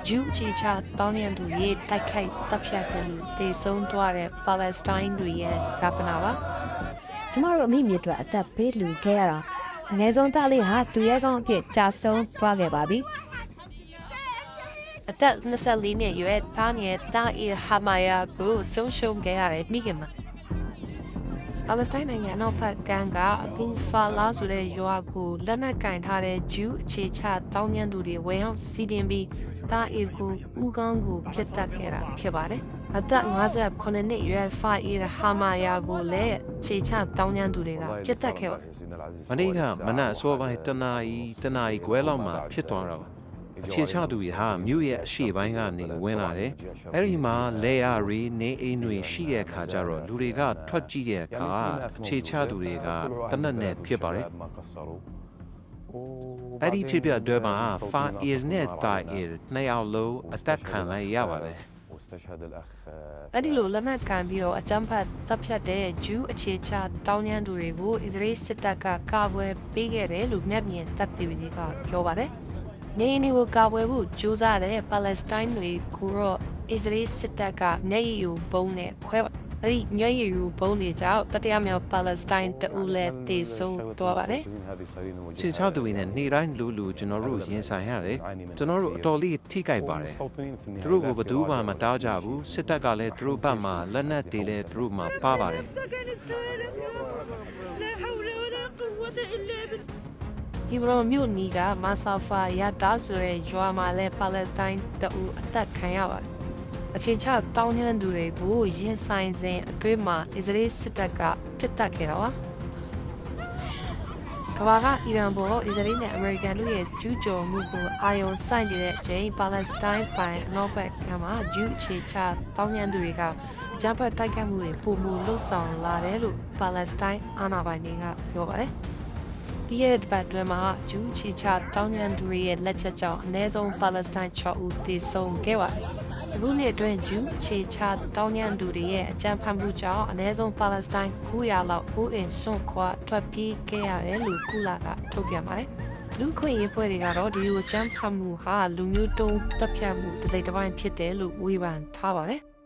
ဂျူးအခြေချတောင်းရန်သူရဲ့တိုက်ခိုက်တပ်ဖြတ်ခဲ့လို့တေဆုံးသွားတဲ့ပါလက်စတိုင်းတွေရဲ့ဇာပနာပါကျမတို့အမိမြေအတွက်အသက်ပေးလူခဲ့ရတာအနည်းဆုံးသားလေးဟာသူရဲကောင်းအဖြစ်ကြာဆုံးသွားခဲ့ပါပြီအသက်24နှစ်ရွယ်သားငယ်တာအီဟာမာယာကိုဆုံးရှုံးခဲ့ရတဲ့မိခင်မှာပါလက်စတိုင်းနိုင်ငံနောက်ဖက်ကမ်းကအဘူဖာလာဆိုတဲ့ရွာကိုလက်နက်ကင်ထားတဲ့ဂျူးအခြေချတောင်းရန်သူတွေဝယ်အောင်စီးတင်ပြီးတာအီကိုဦးကောင်းကိုပြစ်တက်ခဲ့တာဖြစ်ပါတယ်အသက်58နှစ်ရွယ်ဖာအီဟာမာယာကိုလည်းခြေချတောင်းရန်သူတွေကပြစ်တက်ခဲ့ပါမနေ့ကမနက်အစောပိုင်းတနာရီခွဲလောက်မှာဖြစ်သွားတာပါအခြေချသူတွေဟာမြို့ရဲ့အရှေ့ပိုင်းကနေဝင်လာတယ်အဲ့ဒီမှာလေယာရီနေအိမ်တွေရှိတဲ့အခါကျတော့လူတွေကထွက်ကြည့်တဲ့အခါအခြေချသူတွေကတနက်နဲ့ဖြစ်ပါတယ်အဲ့ဒီဖြစ်ပြတဲ့မှာဖာအီနဲ့တာအီနှစ်ယောက်လုံးအသက်ခံလိုက်ရပါတယ်အဲ့ဒီလိုလက်နက်ကန်ပြီးတော့အကြမ်းဖက်တပ်ဖြတ်တဲ့ဂျူးအခြေချတောင်းရန်သူတွေကိုအစ္စရေးစစ်တပ်ကကာကွယ်ပေးခဲ့တယ်လို့မျက်မြင်သက်သေတွေကပြောပါတယ်နေနေကိုကာကွယ်ဖို့ကြိုးစားတဲ့ပါလက်စတိုင်းတွေကိုတော့အစ္စရေးစစ်တပ်ကမျက်ရည်ဘုံနဲ့ခွဲအဲ့ဒီမျက်ရည်ဘုံတွေကြောင့်တတိယမြောက်ပါလက်စတိုင်းတဦးလည်းတေဆုံးသွားပါတယ်ခြေချသူတွေနဲ့နေ့တိုင်းလူကျွန်တော်တို့ရင်ဆိုင်ရတယ်ကျွန်တော်တို့အတော်လေးထိကြိုက်ပါတယ်သူတို့ကဘယ်သူမှမတားကြဘူးစစ်တပ်ကလည်းသူတို့ဘက်မှာလက်နက်တွေလည်းသူတို့မှပါပါတယ်ဟီဘရွန်မြို့နီကမာဆာဖာရတာဆိုတဲ့ရွာမှာလည်းပါလက်စတိုင်းတအူအသက်ခံရပါတယ်။အခြေချတောင်းရန်သူတွေကိုရင်ဆိုင်စဉ်အတွင်းမှာအစ္စရေးစစ်တပ်ကပစ်တက်ခဲ့တာပါ။ကမ္ဘာကအီရန်ပေါ်အစ္စရေးနဲ့အမေရိကန်တို့ရဲ့ကျူးကျော်မှုကိုအာရုံစိုက်နေတဲ့အချိန်ပါလက်စတိုင်းပိုင်အနောက်ဘက်ကမှာဂျူးအခြေချတောင်းရန်သူတွေကအကြမ်းဖက်တိုက်ခိုက်မှုတွေပုံမှုလှုပ်ဆောင်လာတယ်လို့ပါလက်စတိုင်းအာဏာပိုင်တွေကပြောပါတယ်။ဒီရဲ့ဘတ်တွဲမှာဂျူးချီချတောင်းရန်သူရဲ့လက်ချက်ကြောင့်အနည်းဆုံးပါလက်စတိုင်း6ဦးသေဆုံးခဲ့ပါတယ်။အခုနှစ်အတွင်းဂျူးချီချတောင်းရန်သူတွေရဲ့အကြမ်းဖက်မှုကြောင့်အနည်းဆုံးပါလက်စတိုင်း900လောက်ဦးအင်စွန့်ခွာထွက်ပြေးခဲ့ရတယ်လို့ကုလကထုတ်ပြန်ပါတယ်။လူခွင့်ရေးဖွဲ့တွေကတော့ဒီလိုအကြမ်းဖက်မှုဟာလူမျိုးတုံးတပ်ဖြတ်မှုတစ်စိတ်တစ်ပိုင်းဖြစ်တယ်လို့ဝေဖန်ထားပါတယ်။